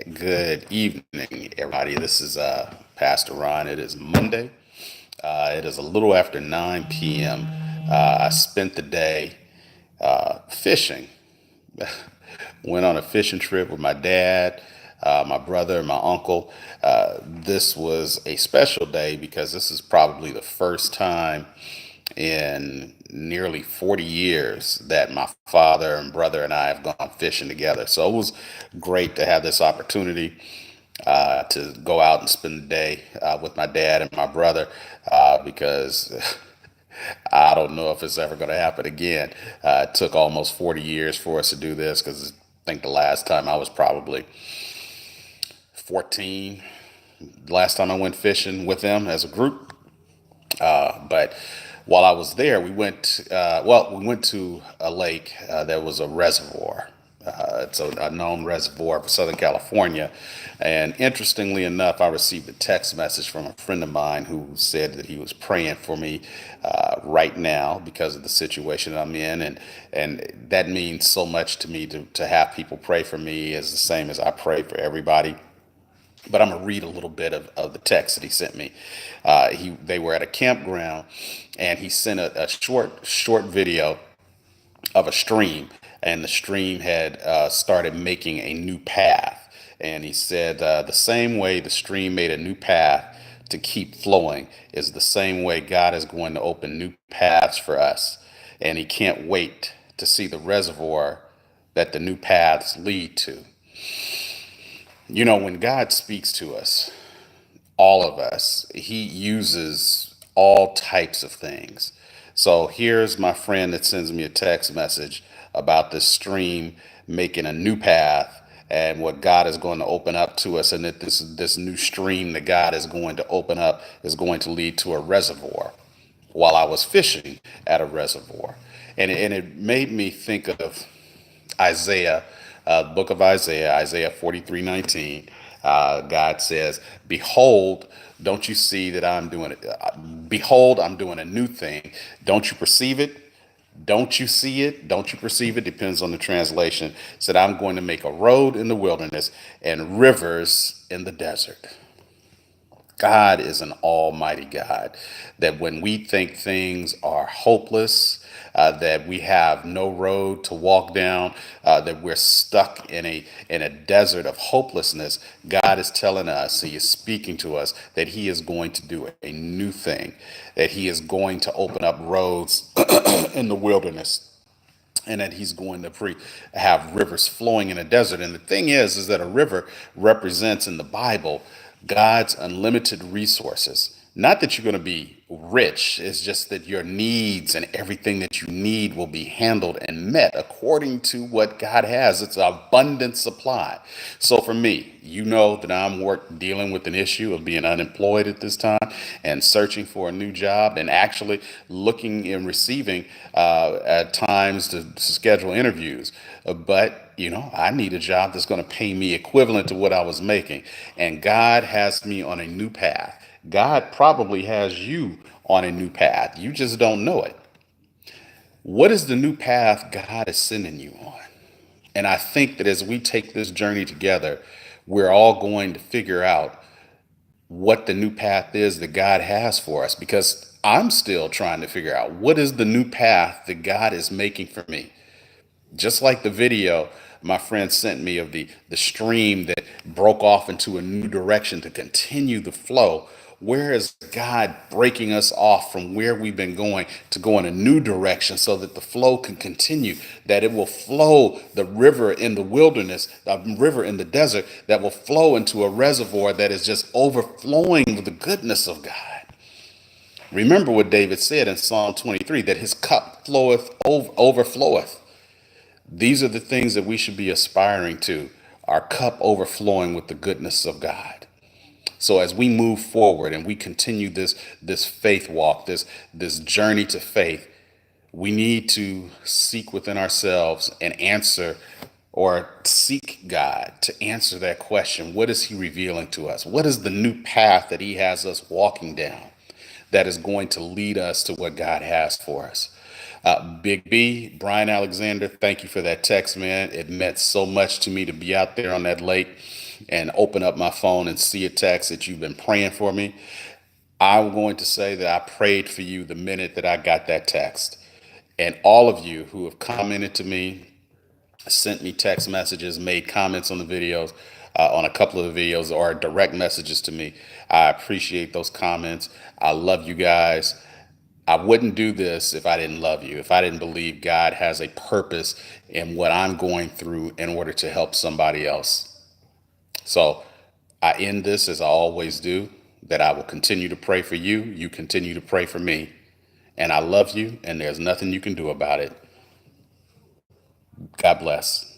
Good evening, everybody. This is Pastor Ron. It is Monday. It is a little after 9 p.m. I spent the day fishing. Went on a fishing trip with my dad, my brother, and my uncle. This was a special day because this is probably the first time in nearly 40 years that my father and brother and I have gone fishing together. So it was great to have this opportunity to go out and spend the day with my dad and my brother because I don't know if it's ever going to happen again. It took almost 40 years for us to do this because I think the last time I was probably 14, last time I went fishing with them as a group. But while I was there, we went to a lake that was a reservoir. It's a known reservoir for Southern California. And interestingly enough, I received a text message from a friend of mine who said that he was praying for me right now because of the situation I'm in. And that means so much to me to have people pray for me as the same as I pray for everybody. But I'm gonna read a little bit of the text that he sent me. They were at a campground, and he sent a short video of a stream, and the stream had started making a new path. And he said the same way the stream made a new path to keep flowing is the same way God is going to open new paths for us, and he can't wait to see the reservoir that the new paths lead to. You know, when God speaks to us, all of us, he uses all types of things. So here's my friend that sends me a text message about this stream making a new path and what God is going to open up to us, and that this new stream that God is going to open up is going to lead to a reservoir while I was fishing at a reservoir. And it made me think of Isaiah, book of Isaiah, Isaiah 43:19. God says, "Behold, don't you see that I'm doing it? Behold, I'm doing a new thing. Don't you perceive it? Don't you see it? Don't you perceive it?" Depends on the translation. Said, "I'm going to make a road in the wilderness and rivers in the desert." God is an almighty God. That when we think things are hopeless, that we have no road to walk down, that we're stuck in a desert of hopelessness, God is telling us, He is speaking to us that He is going to do a new thing, that He is going to open up roads in the wilderness, and that he's going to have rivers flowing in a desert. And the thing is that a river represents in the Bible God's unlimited resources. Not that you're going to be rich, it's just that your needs and everything that you need will be handled and met according to what God has. It's an abundant supply. So for me, you know that I'm dealing with an issue of being unemployed at this time and searching for a new job and actually looking and receiving at times to schedule interviews. But you know, I need a job that's going to pay me equivalent to what I was making. And God has me on a new path. God probably has you on a new path. You just don't know it. What is the new path God is sending you on? And I think that as we take this journey together, we're all going to figure out what the new path is that God has for us, because I'm still trying to figure out what is the new path that God is making for me. Just like the video my friend sent me of the stream that broke off into a new direction to continue the flow. Where is God breaking us off from where we've been going to go in a new direction so that the flow can continue, that it will flow the river in the wilderness, a river in the desert that will flow into a reservoir that is just overflowing with the goodness of God. Remember what David said in Psalm 23, that his cup overfloweth. These are the things that we should be aspiring to, our cup overflowing with the goodness of God. So as we move forward and we continue this faith walk, this journey to faith, we need to seek within ourselves and answer, or seek God to answer that question. What is He revealing to us? What is the new path that He has us walking down that is going to lead us to what God has for us? Big B, Brian Alexander, thank you for that text, man. It meant so much to me to be out there on that lake. and open up my phone and see a text that you've been praying for me, I'm going to say that I prayed for you the minute that I got that text. And all of you who have commented to me, sent me text messages, made comments on the videos, on a couple of the videos, or direct messages to me, I appreciate those comments. I love you guys. I wouldn't do this if I didn't love you, if I didn't believe God has a purpose in what I'm going through in order to help somebody else. So I end this as I always do, that I will continue to pray for you. You continue to pray for me. And I love you, and there's nothing you can do about it. God bless.